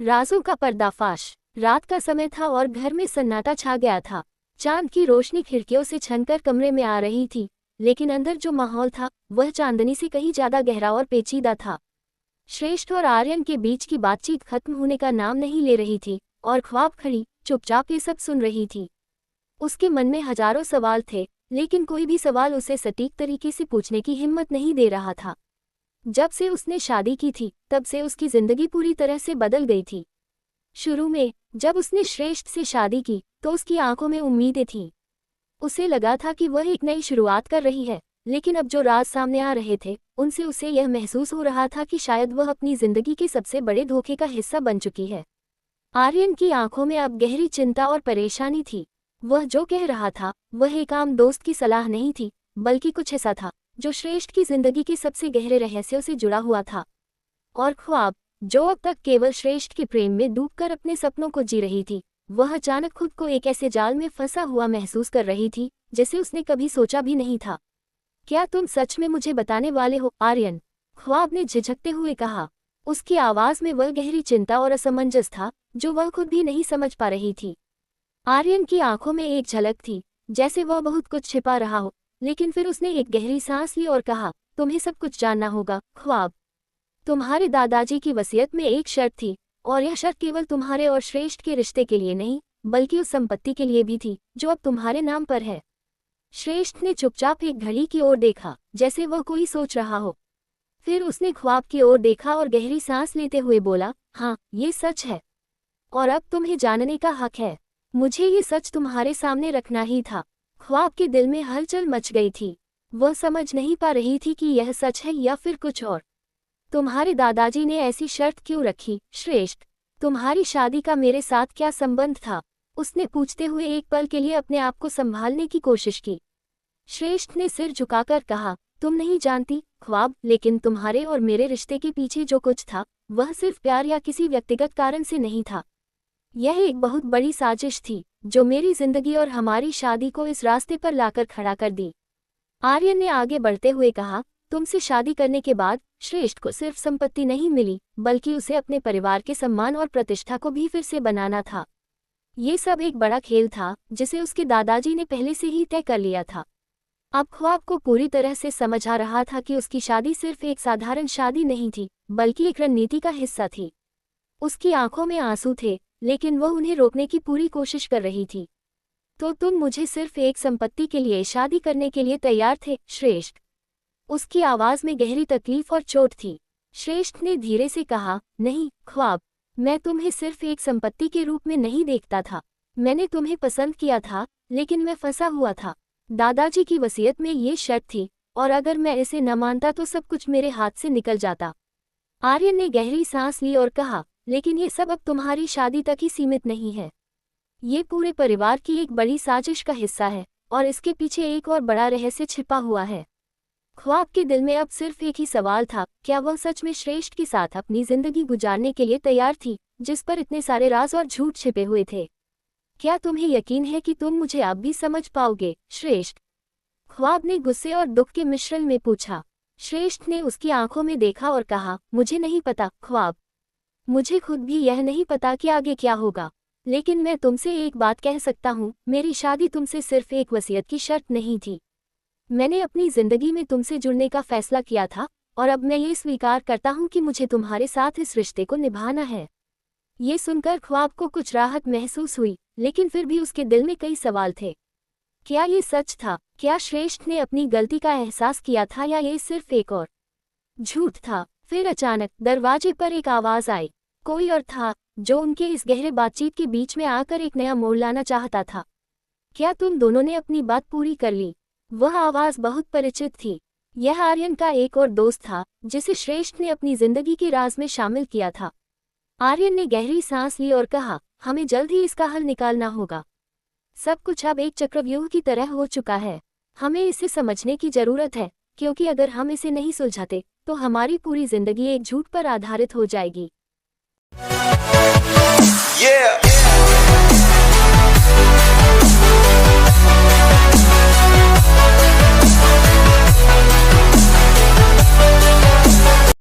राजों का पर्दाफाश। रात का समय था और घर में सन्नाटा छा गया था। चांद की रोशनी खिड़कियों से छनकर कमरे में आ रही थी, लेकिन अंदर जो माहौल था वह चांदनी से कहीं ज्यादा गहरा और पेचीदा था। श्रेष्ठ और आर्यन के बीच की बातचीत खत्म होने का नाम नहीं ले रही थी और ख्वाब खड़ी चुपचाप ये सब सुन रही थी। उसके मन में हजारों सवाल थे, लेकिन कोई भी सवाल उसे सटीक तरीके से पूछने की हिम्मत नहीं दे रहा था। जब से उसने शादी की थी तब से उसकी जिंदगी पूरी तरह से बदल गई थी। शुरू में जब उसने श्रेष्ठ से शादी की तो उसकी आंखों में उम्मीदें थीं। उसे लगा था कि वह एक नई शुरुआत कर रही है, लेकिन अब जो राज सामने आ रहे थे उनसे उसे यह महसूस हो रहा था कि शायद वह अपनी जिंदगी के सबसे बड़े धोखे का हिस्सा बन चुकी है। आर्यन की आंखों में अब गहरी चिंता और परेशानी थी। वह जो कह रहा था वह एक आम दोस्त की सलाह नहीं थी, बल्कि कुछ ऐसा था जो श्रेष्ठ की जिंदगी के सबसे गहरे रहस्यों से जुड़ा हुआ था। और ख्वाब, जो अब तक केवल श्रेष्ठ के प्रेम में डूबकर अपने सपनों को जी रही थी, वह अचानक खुद को एक ऐसे जाल में फंसा हुआ महसूस कर रही थी जिसे उसने कभी सोचा भी नहीं था। क्या तुम सच में मुझे बताने वाले हो, आर्यन? ख्वाब ने झिझकते हुए कहा। उसकी आवाज में वह गहरी चिंता और असमंजस था जो वह खुद भी नहीं समझ पा रही थी। आर्यन की आंखों में एक झलक थी, जैसे वह बहुत कुछ छिपा रहा हो, लेकिन फिर उसने एक गहरी सांस ली और कहा, तुम्हें सब कुछ जानना होगा, ख्वाब। तुम्हारे दादाजी की वसीयत में एक शर्त थी, और यह शर्त केवल तुम्हारे और श्रेष्ठ के रिश्ते के लिए नहीं, बल्कि उस संपत्ति के लिए भी थी जो अब तुम्हारे नाम पर है। श्रेष्ठ ने चुपचाप एक घड़ी की ओर देखा, जैसे वह कोई सोच रहा हो। फिर उसने ख्वाब की ओर देखा और गहरी सांस लेते हुए बोला, हाँ, ये सच है, और अब तुम्हें जानने का हक है। मुझे ये सच तुम्हारे सामने रखना ही था। ख्वाब के दिल में हलचल मच गई थी। वह समझ नहीं पा रही थी कि यह सच है या फिर कुछ और। तुम्हारे दादाजी ने ऐसी शर्त क्यों रखी, श्रेष्ठ? तुम्हारी शादी का मेरे साथ क्या संबंध था? उसने पूछते हुए एक पल के लिए अपने आप को संभालने की कोशिश की। श्रेष्ठ ने सिर झुकाकर कहा, तुम नहीं जानती, ख्वाब, लेकिन तुम्हारे और मेरे रिश्ते के पीछे जो कुछ था वह सिर्फ प्यार या किसी व्यक्तिगत कारण से नहीं था। यह एक बहुत बड़ी साजिश थी जो मेरी जिंदगी और हमारी शादी को इस रास्ते पर लाकर खड़ा कर दी। आर्यन ने आगे बढ़ते हुए कहा, तुमसे शादी करने के बाद श्रेष्ठ को सिर्फ संपत्ति नहीं मिली, बल्कि उसे अपने परिवार के सम्मान और प्रतिष्ठा को भी फिर से बनाना था। ये सब एक बड़ा खेल था जिसे उसके दादाजी ने पहले से ही तय कर लिया था। अब ख्वाब को पूरी तरह से समझ आ रहा था कि उसकी शादी सिर्फ एक साधारण शादी नहीं थी, बल्कि एक रणनीति का हिस्सा थी। उसकी आंखों में आंसू थे, लेकिन वह उन्हें रोकने की पूरी कोशिश कर रही थी। तो तुम मुझे सिर्फ एक संपत्ति के लिए शादी करने के लिए तैयार थे, श्रेष्ठ? उसकी आवाज में गहरी तकलीफ और चोट थी। श्रेष्ठ ने धीरे से कहा, नहीं ख्वाब, मैं तुम्हें सिर्फ एक संपत्ति के रूप में नहीं देखता था। मैंने तुम्हें पसंद किया था, लेकिन मैं फंसा हुआ था। दादाजी की वसीयत में ये शर्त थी, और अगर मैं इसे न मानता तो सब कुछ मेरे हाथ से निकल जाता। आर्यन ने गहरी सांस ली और कहा, लेकिन ये सब अब तुम्हारी शादी तक ही सीमित नहीं है। ये पूरे परिवार की एक बड़ी साजिश का हिस्सा है, और इसके पीछे एक और बड़ा रहस्य छिपा हुआ है। ख्वाब के दिल में अब सिर्फ एक ही सवाल था, क्या वह सच में श्रेष्ठ के साथ अपनी जिंदगी गुजारने के लिए तैयार थी, जिस पर इतने सारे राज और झूठ छिपे हुए थे? क्या तुम्हें यकीन है कि तुम मुझे अब भी समझ पाओगे, श्रेष्ठ? ख्वाब ने गुस्से और दुख के मिश्रण में पूछा। श्रेष्ठ ने उसकी आंखों में देखा और कहा, मुझे नहीं पता, ख्वाब। मुझे खुद भी यह नहीं पता कि आगे क्या होगा, लेकिन मैं तुमसे एक बात कह सकता हूँ, मेरी शादी तुमसे सिर्फ एक वसीयत की शर्त नहीं थी। मैंने अपनी जिंदगी में तुमसे जुड़ने का फैसला किया था, और अब मैं ये स्वीकार करता हूँ कि मुझे तुम्हारे साथ इस रिश्ते को निभाना है। ये सुनकर ख्वाब को कुछ राहत महसूस हुई, लेकिन फिर भी उसके दिल में कई सवाल थे। क्या ये सच था? क्या श्रेष्ठ ने अपनी गलती का एहसास किया था, या ये सिर्फ एक और झूठ था? फिर अचानक दरवाजे पर एक आवाज आई। कोई और था जो उनके इस गहरे बातचीत के बीच में आकर एक नया मोड़ लाना चाहता था। क्या तुम दोनों ने अपनी बात पूरी कर ली? वह आवाज बहुत परिचित थी। यह आर्यन का एक और दोस्त था जिसे श्रेष्ठ ने अपनी जिंदगी के राज में शामिल किया था। आर्यन ने गहरी सांस ली और कहा, हमें जल्द ही इसका हल निकालना होगा। सब कुछ अब एक चक्रव्यूह की तरह हो चुका है। हमें इसे समझने की जरूरत है, क्योंकि अगर हम इसे नहीं सुलझाते तो हमारी पूरी जिंदगी एक झूठ पर आधारित हो जाएगी। Yeah.